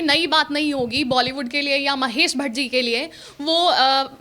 नई बात नहीं होगी बॉलीवुड के लिए या महेश भट्ट जी के लिए। वो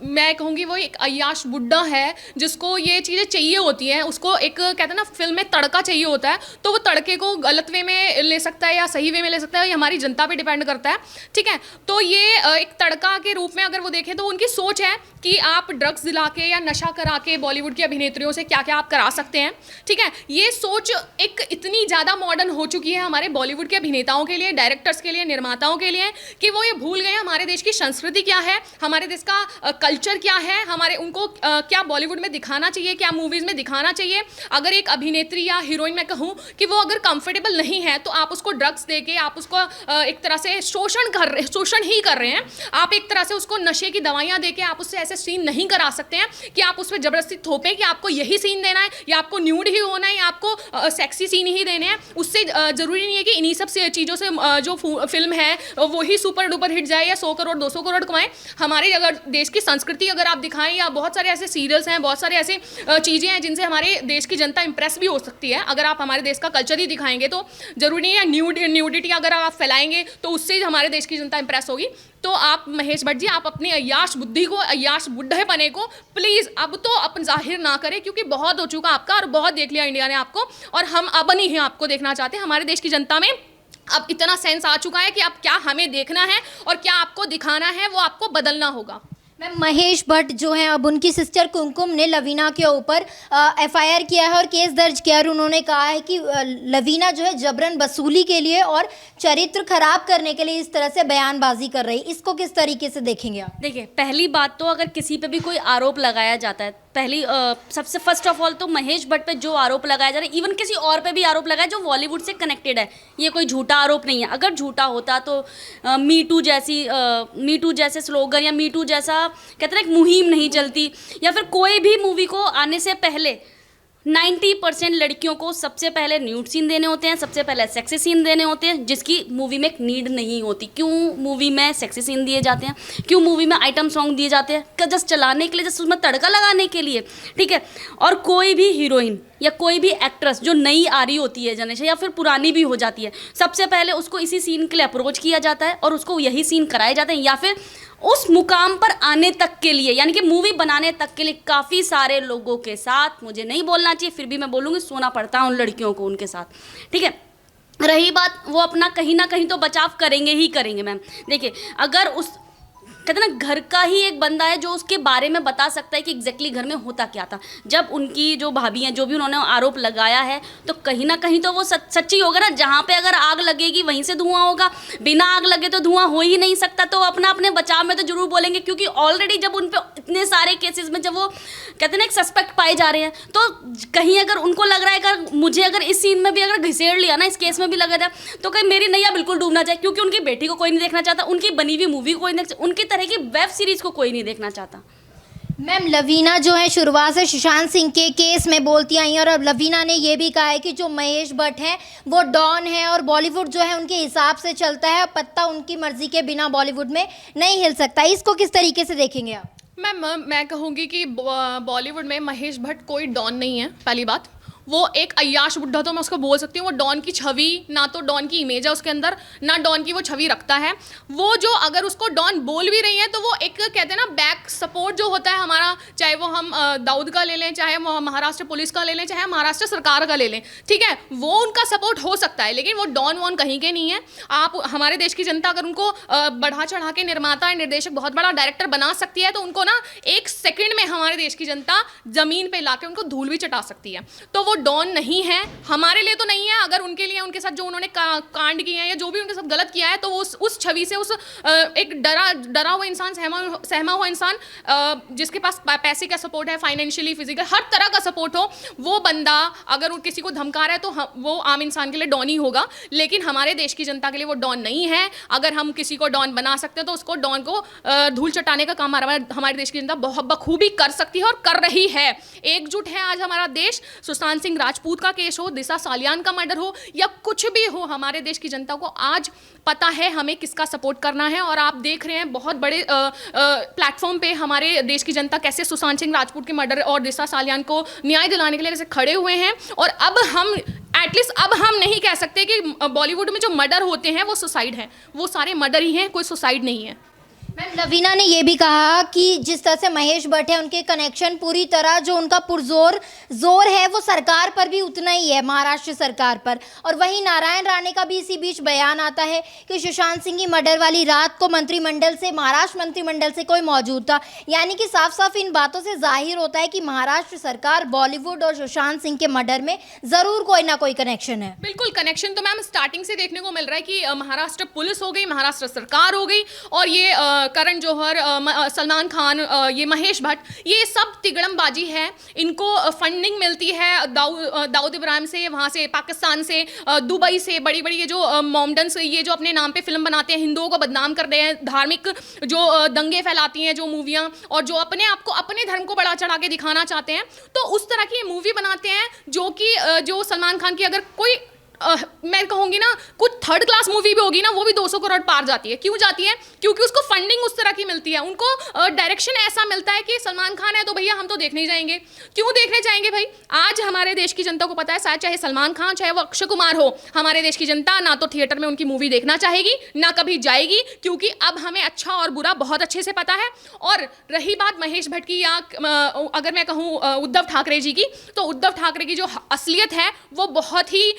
मैं कहूँगी वो एक अय्याश बुड्ढा है जिसको ये चीज़ें चाहिए होती हैं। उसको एक कहते हैं ना फिल्म में तड़का चाहिए होता है, तो वो तड़के को गलत वे में ले सकता है या सही वे में ले सकता है, ये हमारी जनता पे डिपेंड करता है। ठीक है, तो ये एक तड़का के रूप में अगर वो देखें तो उनकी सोच है कि आप ड्रग्स दिला के या नशा करा के बॉलीवुड की अभिनेत्रियों से क्या क्या आप करा सकते हैं। ठीक है, ये सोच एक इतनी ज़्यादा मॉडर्न हो चुकी है हमारे बॉलीवुड के अभिनेताओं के लिए, डायरेक्टर्स के लिए, निर्माताओं के लिए, कि वो ये भूल गए हमारे देश की संस्कृति क्या है, हमारे देश का कल्चर क्या है, हमारे उनको क्या बॉलीवुड में दिखाना चाहिए, क्या मूवीज़ में दिखाना चाहिए। अगर एक अभिनेत्री या हीरोइन मैं कहूँ कि वो अगर कंफर्टेबल नहीं है तो आप उसको ड्रग्स दे के आप उसको एक तरह से शोषण ही कर रहे हैं। आप एक तरह से उसको नशे की दवाइयाँ दे के आप उससे ऐसे सीन नहीं करा सकते हैं कि आप उस पर जबरदस्ती थोपें कि आपको यही सीन देना है या आपको न्यूड ही होना है या आपको सेक्सी सीन ही देने हैं। उससे ज़रूरी नहीं है कि इन्हीं सब से चीज़ों से जो फिल्म है वही सुपर डुपर हिट जाए या 100 करोड़ 200 करोड़ कमाए। हमारे अगर देश की संस्कृति अगर आप दिखाएं, या बहुत सारे ऐसे सीरियल्स हैं, बहुत सारे ऐसे चीज़ें हैं जिनसे हमारे देश की जनता इंप्रेस भी हो सकती है। अगर आप हमारे देश का कल्चर ही दिखाएंगे तो ज़रूरी नहीं है न्यूडिटी अगर आप फैलाएंगे तो उससे हमारे देश की जनता इंप्रेस होगी। तो आप महेश भट्ट जी, आप अपनी अय्याश बुद्धि को, अय्याश बुढ़े पने को प्लीज़ अब तो अपन जाहिर ना करें, क्योंकि बहुत हो चुका आपका और बहुत देख लिया इंडिया ने आपको, और हम अब नहीं हैं आपको देखना चाहते। हमारे देश की जनता में अब इतना सेंस आ चुका है कि अब क्या हमें देखना है और क्या आपको दिखाना है वो आपको बदलना होगा। मैम, महेश भट्ट जो हैं अब उनकी सिस्टर कुमकुम ने लवीना के ऊपर एफआईआर किया है और केस दर्ज किया है और उन्होंने कहा है कि लवीना जो है जबरन वसूली के लिए और चरित्र खराब करने के लिए इस तरह से बयानबाजी कर रही है। इसको किस तरीके से देखेंगे आप? देखिए, पहली बात तो अगर किसी पे भी कोई आरोप लगाया जाता है, सबसे फर्स्ट ऑफ ऑल तो महेश भट्ट पे जो आरोप लगाया जा रहा है, इवन किसी और पे भी आरोप लगाया जो बॉलीवुड से कनेक्टेड है, ये कोई झूठा आरोप नहीं है। अगर झूठा होता तो मी टू जैसे स्लोगन या मी टू जैसा कहते हैं एक मुहिम नहीं चलती, या फिर कोई भी मूवी को आने से पहले 90% लड़कियों को सबसे पहले न्यूड सीन देने होते हैं, सबसे पहले सेक्सी सीन देने होते हैं, जिसकी मूवी में एक नीड नहीं होती। क्यों मूवी में सेक्सी सीन दिए जाते हैं, क्यों मूवी में आइटम सॉन्ग दिए जाते हैं? जस्ट चलाने के लिए, जस्ट उसमें तड़का लगाने के लिए। ठीक है, और कोई भी हीरोइन या कोई भी एक्ट्रेस जो नई आ रही होती है जनरेशन या फिर पुरानी भी हो जाती है, सबसे पहले उसको इसी सीन के लिए अप्रोच किया जाता है और उसको यही सीन कराए जाते हैं, या फिर उस मुकाम पर आने तक के लिए, यानी कि मूवी बनाने तक के लिए काफ़ी सारे लोगों के साथ, मुझे नहीं बोलना चाहिए फिर भी मैं बोलूँगी, सोना पड़ता है उन लड़कियों को उनके साथ। ठीक है, रही बात, वो अपना कहीं ना कहीं तो बचाव करेंगे ही करेंगे। मैम देखिए, अगर उस कहते ना घर का ही एक बंदा है जो उसके बारे में बता सकता है कि एग्जैक्टली घर में होता क्या था, जब उनकी जो भाभी हैं जो भी उन्होंने आरोप लगाया है, तो कहीं ना कहीं तो वो सच्ची होगा ना। जहाँ पे अगर आग लगेगी वहीं से धुआं होगा, बिना आग लगे तो धुआं हो ही नहीं सकता। तो अपने बचाव में तो जरूर बोलेंगे, क्योंकि ऑलरेडी जब उन पर इतने सारे केसेस में जब वो कहते ना एक सस्पेक्ट पाए जा रहे हैं, तो कहीं अगर उनको लग रहा है अगर मुझे अगर इस सीन में भी अगर घिसेड़ लिया ना, इस केस में भी लगा जाए, तो कहीं मेरी नैया बिल्कुल डूब ना जाए, क्योंकि उनकी बेटी को कोई नहीं देखना चाहता, उनकी बनी हुई मूवी को कोई नहीं, उनकी तरह की वेब सीरीज को कोई नहीं देखना चाहता। मैम, लवीना जो है शुरुआत से सुशांत सिंह के केस में बोलती आई और अब लवीना ने ये भी कहा है कि जो महेश भट्ट हैं वो डॉन है और बॉलीवुड जो है उनके हिसाब से चलता है, पत्ता उनकी मर्जी के बिना बॉलीवुड में नहीं हिल सकता। इसको किस तरीके से देखेंगे आप? मैम, मैं कहूँगी कि बॉलीवुड में महेश भट्ट कोई डॉन नहीं है। पहली बात, वो एक अय्याश बुड्ढा, तो मैं उसको बोल सकती हूँ, वो डॉन की छवि, ना तो डॉन की इमेज है उसके अंदर, ना डॉन की वो छवि रखता है। वो जो अगर उसको डॉन बोल भी रही है तो वो एक कहते हैं ना बैक सपोर्ट जो होता है हमारा, चाहे वो हम दाऊद का ले लें, चाहे वो महाराष्ट्र पुलिस का ले लें, चाहे महाराष्ट्र सरकार का ले लें, ठीक है, वो उनका सपोर्ट हो सकता है, लेकिन वो डॉन वॉन कहीं के नहीं है। आप हमारे देश की जनता अगर उनको बढ़ा चढ़ा के निर्माता निर्देशक बहुत बड़ा डायरेक्टर बना सकती है, तो उनको ना 1 सेकंड में हमारे देश की जनता जमीन पे लाके उनको धूल भी चटा सकती है। तो वो डॉन नहीं है, हमारे लिए तो नहीं है। अगर उनके लिए, उनके साथ जो उन्होंने कांड किए हैं या जो भी उनके साथ गलत किया है, तो उस छवि से, उस एक डरा हुआ इंसान, सहमा हुआ इंसान, जिसके पास पैसे का सपोर्ट है, फाइनेंशियली, फिजिकल, हर तरह का सपोर्ट हो, वो बंदा अगर किसी को धमका रहा है तो वो आम इंसान के लिए डॉन ही होगा। लेकिन हमारे देश की जनता के लिए वो डॉन नहीं है। अगर हम किसी को डॉन बना सकते हैं तो उसको डॉन को धूल चटाने का काम हमारे देश की जनता बहुत बखूबी कर सकती है और कर रही है। एकजुट है आज हमारा देश। सुशांत सिंह राजपूत का केस हो, दिशा सालियान का मर्डर हो, या कुछ भी हो, हमारे देश की जनता को आज पता है हमें किसका सपोर्ट करना है। और आप देख रहे हैं बहुत बड़े प्लेटफॉर्म पे हमारे देश की जनता कैसे सुशांत सिंह राजपूत के मर्डर और दिशा सालियान को न्याय दिलाने के लिए कैसे खड़े हुए हैं। और अब हम एटलीस्ट अब हम नहीं कह सकते कि बॉलीवुड में जो मर्डर होते हैं वो सुसाइड हैं, वो सारे मर्डर ही हैं, कोई सुसाइड नहीं है। मैम लवीना ने ये भी कहा कि जिस तरह से महेश भट्ट है उनके कनेक्शन पूरी तरह जो उनका पुरजोर जोर है वो सरकार पर भी उतना ही है, महाराष्ट्र सरकार पर। और वहीं नारायण राणे का भी इसी बीच बयान आता है कि सुशांत सिंह की मर्डर वाली रात को मंत्रिमंडल से, महाराष्ट्र मंत्रिमंडल से कोई मौजूद था। यानी कि साफ साफ इन बातों से जाहिर होता है कि महाराष्ट्र सरकार बॉलीवुड और सुशांत सिंह के मर्डर में ज़रूर कोई ना कोई कनेक्शन है। बिल्कुल कनेक्शन तो मैम स्टार्टिंग से देखने को मिल रहा है कि महाराष्ट्र पुलिस हो गई, महाराष्ट्र सरकार हो गई, और ये करण जौहर, सलमान खान, ये महेश भट्ट, ये सब तिगड़मबाजी है। इनको फंडिंग मिलती है दाऊद इब्राहिम से, वहाँ से पाकिस्तान से, दुबई से, बड़ी बड़ी ये जो मोमडन्स, ये जो अपने नाम पे फिल्म बनाते हैं, हिंदुओं को बदनाम कर रहे हैं, धार्मिक जो दंगे फैलाती हैं जो मूवियाँ, और जो अपने आप को, अपने धर्म को बढ़ा चढ़ा के दिखाना चाहते हैं, तो उस तरह की ये मूवी बनाते हैं जो कि जो सलमान खान की अगर कोई मैं कहूँगी ना कुछ थर्ड क्लास मूवी भी होगी ना, वो भी 200 करोड़ पार जाती है। क्यों जाती है? क्योंकि उसको फंडिंग उस तरह की मिलती है, उनको डायरेक्शन ऐसा मिलता है कि सलमान खान है तो भैया हम तो देखने ही जाएंगे। क्यों देखने जाएंगे भाई? आज हमारे देश की जनता को पता है, शायद चाहे सलमान खान चाहे वो अक्षय कुमार हो, हमारे देश की जनता ना तो थिएटर में उनकी मूवी देखना चाहेगी, ना कभी जाएगी, क्योंकि अब हमें अच्छा और बुरा बहुत अच्छे से पता है। और रही बात महेश भट्ट की, या अगर मैं कहूँ उद्धव ठाकरे जी की, तो उद्धव ठाकरे की जो असलियत है वो बहुत ही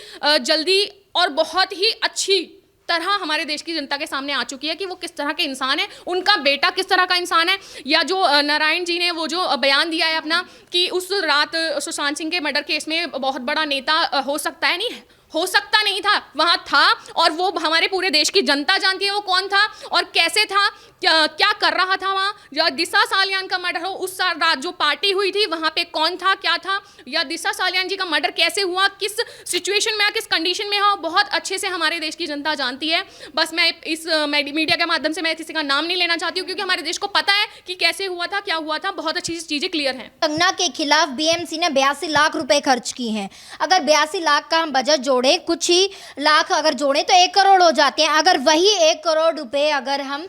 जल्दी और बहुत ही अच्छी तरह हमारे देश की जनता के सामने आ चुकी है कि वो किस तरह के इंसान है, उनका बेटा किस तरह का इंसान है। या जो नारायण जी ने वो जो बयान दिया है अपना कि उस रात सुशांत सिंह के मर्डर केस में बहुत बड़ा नेता हो सकता है, नहीं हो सकता नहीं था, वहाँ था, और वो हमारे पूरे देश की जनता जानती है वो कौन था और कैसे था, क्या कर रहा था वहाँ। या दिशा सालियान का मर्डर हो, उस रात जो पार्टी हुई थी वहाँ पे कौन था, क्या था, या दिशा सालियान जी का मर्डर कैसे हुआ, किस सिचुएशन में, किस कंडीशन में हो, बहुत अच्छे से हमारे देश की जनता जानती है। बस मैं इस मीडिया के माध्यम से मैं किसी का नाम नहीं लेना चाहती हूँ, क्योंकि हमारे देश को पता है कि कैसे हुआ था, क्या हुआ था, बहुत अच्छी चीज़ें क्लियर हैं। कंगना के खिलाफ बीएमसी ने 82 लाख रुपए खर्च की हैं। अगर 82 लाख का हम बजट जोड़े, कुछ ही लाख अगर जोड़े तो 1 करोड़ हो जाते हैं। अगर वही 1 करोड़ रुपए अगर हम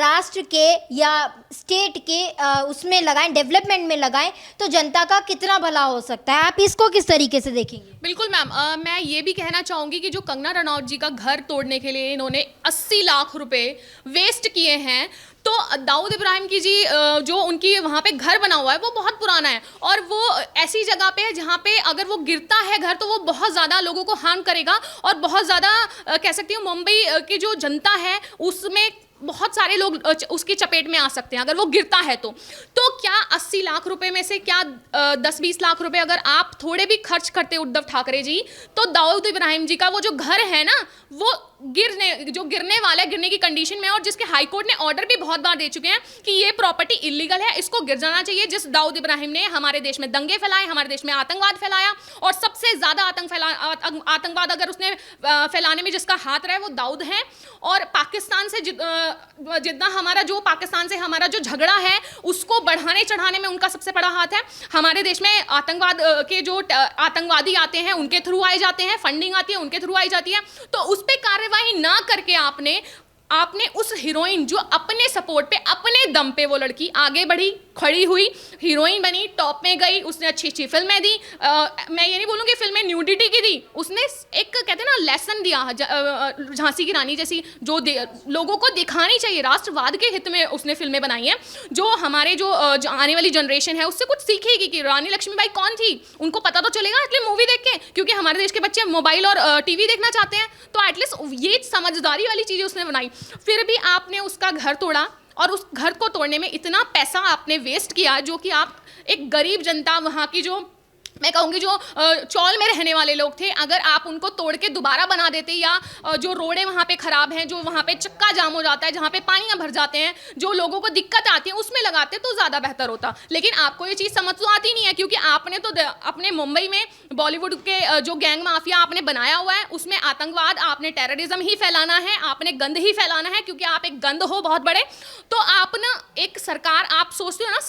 राष्ट्र के या स्टेट के उसमें लगाएं, डेवलपमेंट में लगाएं, तो जनता का कितना भला हो सकता है। आप इसको किस तरीके से देखेंगे? बिल्कुल मैम, मैं ये भी कहना चाहूँगी कि जो कंगना रनौत जी का घर तोड़ने के लिए इन्होंने 80 लाख रुपए वेस्ट किए हैं, तो दाऊद इब्राहिम की जी जो उनकी वहाँ पे घर बना हुआ है वो बहुत पुराना है, और वो ऐसी जगह पे है जहाँ पे अगर वो गिरता है घर तो वो बहुत ज़्यादा लोगों को हार्म करेगा, और बहुत ज़्यादा कह सकती हूँ मुंबई की जो जनता है उसमें बहुत सारे लोग उसकी चपेट में आ सकते हैं अगर वो गिरता है तो क्या 80 लाख रुपए में से क्या 10-20 लाख रुपए अगर आप थोड़े भी खर्च करते उद्धव ठाकरे जी, तो दाऊद इब्राहिम जी का वो जो घर है ना, वो गिरने वाला है, गिरने की कंडीशन में, और जिसके हाई कोर्ट ने ऑर्डर भी बहुत बार दे चुके हैं कि ये प्रॉपर्टी इलीगल है, इसको गिर जाना चाहिए। जिस दाऊद इब्राहिम ने हमारे देश में दंगे फैलाए, हमारे देश में आतंकवाद फैलाया, और सबसे ज़्यादा आतंकवाद अगर उसने फैलाने में जिसका हाथ रहा है वो दाऊद है। और पाकिस्तान से जितना हमारा जो पाकिस्तान से हमारा जो झगड़ा है उसको बढ़ाने चढ़ाने में उनका सबसे बड़ा हाथ है। हमारे देश में आतंकवाद के जो आतंकवादी आते हैं उनके थ्रू आए जाते हैं, फंडिंग आती है उनके थ्रू आई जाती है, तो उस पर कार्रवाई ना करके आपने उस हीरोइन जो अपने सपोर्ट पे, अपने दम पे वो लड़की आगे बढ़ी, खड़ी हुई, हीरोइन बनी, टॉप में गई, उसने अच्छी अच्छी फिल्में दी। मैं ये नहीं बोलूँगी फिल्में न्यूडिटी की दी, उसने एक कहते हैं ना लेसन दिया, झांसी की रानी जैसी जो लोगों को दिखानी चाहिए, राष्ट्रवाद के हित में उसने फिल्में बनाई हैं, जो हमारे जो आने वाली जनरेशन है उससे कुछ सीखेगी कि रानी लक्ष्मीबाई कौन थी, उनको पता तो चलेगा एटलीस्ट मूवी देख के, क्योंकि हमारे देश के बच्चे मोबाइल और टीवी देखना चाहते हैं, तो एटलीस्ट ये समझदारी वाली चीज़ें उसने बनाई। फिर भी आपने उसका घर तोड़ा, और उस घर को तोड़ने में इतना पैसा आपने वेस्ट किया, जो कि आप एक गरीब जनता, वहाँ की जो मैं कहूँगी जो चौल में रहने वाले लोग थे, अगर आप उनको तोड़ के दोबारा बना देते, या जो रोडें वहाँ पे ख़राब हैं, जो वहाँ पे चक्का जाम हो जाता है, जहाँ पे पानियाँ भर जाते हैं, जो लोगों को दिक्कत आती है, उसमें लगाते तो ज़्यादा बेहतर होता। लेकिन आपको ये चीज़ समझ तो आती नहीं है, क्योंकि आपने तो अपने मुंबई में बॉलीवुड के जो गैंग माफिया आपने बनाया हुआ है, उसमें आतंकवाद, आपने टेररिज्म ही फैलाना है, आपने गंद ही फैलाना है, क्योंकि आप एक गंद हो बहुत बड़े। तो आप ना एक सरकार, आप सोचते हो ना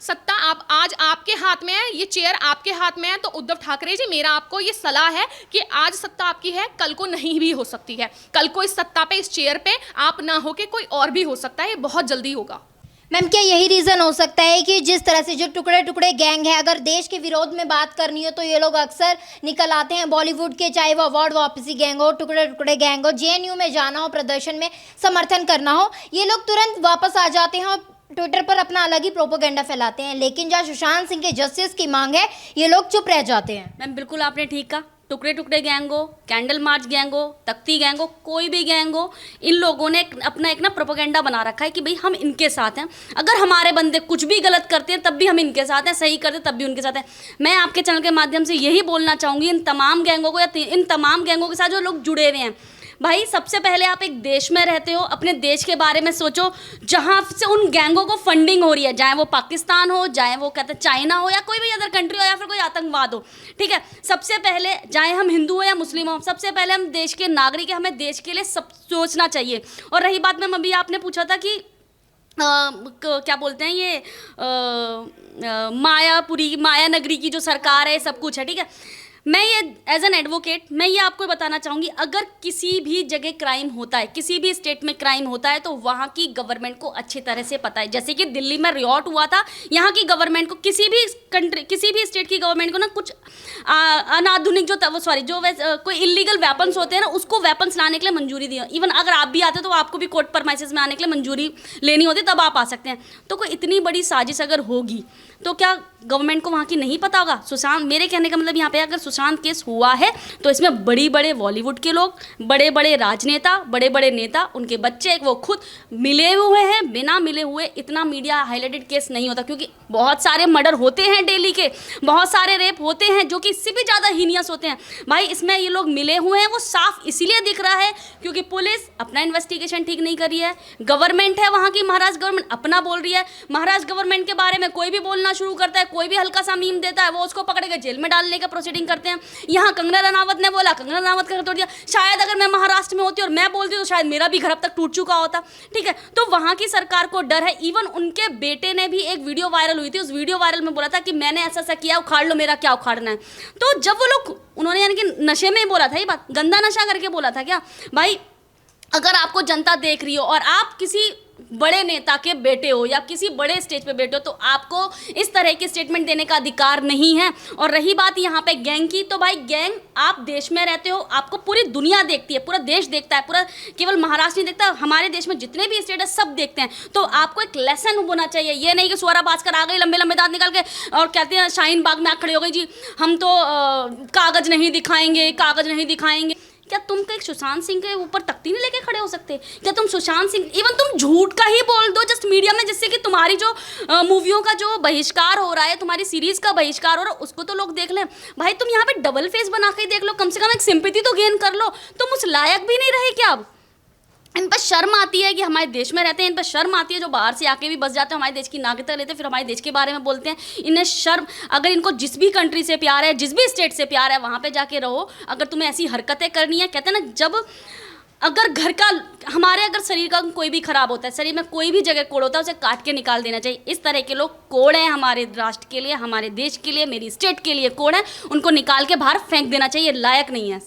सत्ता आप आज आपके हाथ में है, ये चेयर आपके हाथ में है, तो उद्धव ठाकरे जी मेरा आपको ये सलाह है कि आज सत्ता आपकी है, कल को नहीं भी हो सकती है, कल को इस सत्ता पे, इस चेयर पे आप ना हो के कोई और भी हो सकता है, ये बहुत जल्दी होगा। मैम क्या यही रीज़न हो सकता है कि जिस तरह से जो टुकड़े टुकड़े गैंग है, अगर देश के विरोध में बात करनी हो तो ये लोग अक्सर निकल आते हैं बॉलीवुड के, चाहे वो अवार्ड वापसी गैंग हो, टुकड़े टुकड़े गैंग हो, जेएनयू में जाना हो, प्रदर्शन में समर्थन करना हो, ये लोग तुरंत वापस आ जाते हैं और ट्विटर पर अपना अलग ही प्रोपोगेंडा फैलाते हैं। लेकिन जहाँ सुशांत सिंह के जस्टिस की मांग है, ये लोग चुप रह जाते हैं। मैम बिल्कुल आपने ठीक कहा, टुकड़े टुकड़े गैंग हो, कैंडल मार्च गैंग हो, तख्ती गैंग हो, कोई भी गैंग हो, इन लोगों ने अपना एक ना प्रोपेगेंडा बना रखा है कि भाई हम इनके साथ हैं। अगर हमारे बंदे कुछ भी गलत करते हैं तब भी हम इनके साथ हैं, सही करते तब भी उनके साथ हैं। मैं आपके चैनल के माध्यम से यही बोलना चाहूँगी इन तमाम गैंगों को, या इन तमाम गैंगों के साथ जो लोग जुड़े हुए हैं, भाई सबसे पहले आप एक देश में रहते हो, अपने देश के बारे में सोचो जहाँ से उन गैंगों को फंडिंग हो रही है, चाहे वो पाकिस्तान हो, चाहे वो कहते हैं चाइना हो, या कोई भी अदर कंट्री हो, या फिर कोई आतंकवाद हो। ठीक है, सबसे पहले चाहे हम हिंदू हो या मुस्लिम हो, सबसे पहले हम देश के नागरिक हैं, हमें देश के लिए सब सोचना चाहिए। और रही बात में अभी आपने पूछा था कि क्या बोलते हैं ये मायापुरी, माया नगरी की जो सरकार है, सब कुछ है। ठीक है, मैं ये एज एन एडवोकेट मैं ये आपको बताना चाहूँगी, अगर किसी भी जगह क्राइम होता है, किसी भी स्टेट में क्राइम होता है, तो वहाँ की गवर्नमेंट को अच्छी तरह से पता है। जैसे कि दिल्ली में रियॉट हुआ था, यहाँ की गवर्नमेंट को, किसी भी कंट्री, किसी भी स्टेट की गवर्नमेंट को ना कुछ अनाधुनिक जो कोई इलीगल वेपन्स होते हैं ना, उसको वेपन्स लाने के लिए मंजूरी दी। इवन अगर आप भी आते हो तो आपको भी कोर्ट परमाइसेस में आने के लिए मंजूरी लेनी होती, तब आप आ सकते हैं। तो कोई इतनी बड़ी साजिश अगर होगी तो क्या गवर्नमेंट को वहाँ की नहीं पता होगा? सुशांत, मेरे कहने का मतलब यहाँ पे अगर सुशांत केस हुआ है तो इसमें बड़ी बड़े बॉलीवुड के लोग, बड़े बड़े राजनेता, बड़े बड़े नेता, उनके बच्चे, वो खुद मिले हुए हैं। बिना मिले हुए इतना मीडिया हाईलाइटेड केस नहीं होता, क्योंकि बहुत सारे मर्डर होते हैं डेली के, बहुत सारे रेप होते हैं जो कि इससे भी ज़्यादा हीनियस होते हैं। भाई इसमें ये लोग मिले हुए हैं, वो साफ इसीलिए दिख रहा है क्योंकि पुलिस अपना इन्वेस्टिगेशन ठीक नहीं कर रही है। गवर्नमेंट है वहाँ की, महाराष्ट्र गवर्नमेंट अपना बोल रही है। महाराष्ट्र गवर्नमेंट के बारे में कोई भी बोलना शुरू करता है, कोई भी हल्का सा मीम देता है, वो उसको पकड़ के जेल में डालने का प्रोसीडिंग करते हैं। यहाँ कंगना रनावत ने बोला, कंगना रनावत का तोड़ दिया। शायद अगर मैं महाराष्ट्र में होती और मैं बोलती तो शायद मेरा भी घर अब तक टूट चुका होता। ठीक है, तो वहाँ की सरकार को डर है। इवन उनके बेटे ने भी एक वीडियो वायरल हुई थी, उस वीडियो वायरल में बोला था कि मैंने ऐसा ऐसा किया, उखाड़ लो, मेरा क्या उखाड़ना है। तो जब वो लोग, उन्होंने यानी कि नशे में ही बोला था, ये बात गंदा नशा करके बोला था क्या? भाई अगर आपको जनता देख रही हो और आप किसी बड़े नेता के बेटे हो या किसी बड़े स्टेज पे बैठे हो, तो आपको इस तरह की स्टेटमेंट देने का अधिकार नहीं है। और रही बात यहाँ पे गैंग की, तो भाई गैंग, आप देश में रहते हो, आपको पूरी दुनिया देखती है, पूरा देश देखता है, पूरा केवल महाराष्ट्र नहीं देखता, हमारे देश में जितने भी स्टेट है सब देखते हैं। तो आपको एक लेसन होना चाहिए। ये नहीं कि स्वरा भास्कर आ गई लंबे लंबे दांत निकाल के और कहते हैं शाहीन बाग में आ खड़े हो गई जी, हम तो कागज नहीं दिखाएंगे, कागज नहीं दिखाएंगे। क्या तुम एक सुशांत सिंह के ऊपर तख्ती नहीं लेके खड़े हो सकते? क्या तुम सुशांत सिंह, इवन तुम झूठ का ही बोल दो जस्ट मीडिया में, जिससे कि तुम्हारी जो मूवियों का जो बहिष्कार हो रहा है, तुम्हारी सीरीज का बहिष्कार हो रहा है, उसको तो लोग देख लें। भाई तुम यहाँ पे डबल फेस बना के देख लो, कम से कम एक सिंपैथी तो गेन कर लो। तुम उस लायक भी नहीं रहे क्या? अब इन पर शर्म आती है कि हमारे देश में रहते हैं, इन पर शर्म आती है जो बाहर से आके भी बस जाते हैं, हमारे देश की नागरिकता लेते हैं, फिर हमारे देश के बारे में बोलते हैं। इन्हें शर्म, अगर इनको जिस भी कंट्री से प्यार है, जिस भी स्टेट से प्यार है, वहाँ पे जाके रहो। अगर तुम्हें ऐसी हरकतें करनी है, कहते हैं ना, जब अगर घर का, हमारे अगर शरीर का कोई भी खराब होता है, शरीर में कोई भी जगह कोड़ होता है, उसे काट के निकाल देना चाहिए। इस तरह के लोग कोड़ हैं हमारे राष्ट्र के लिए, हमारे देश के लिए, मेरी स्टेट के लिए कोड़ हैं, उनको निकाल के बाहर फेंक देना चाहिए, लायक नहीं है।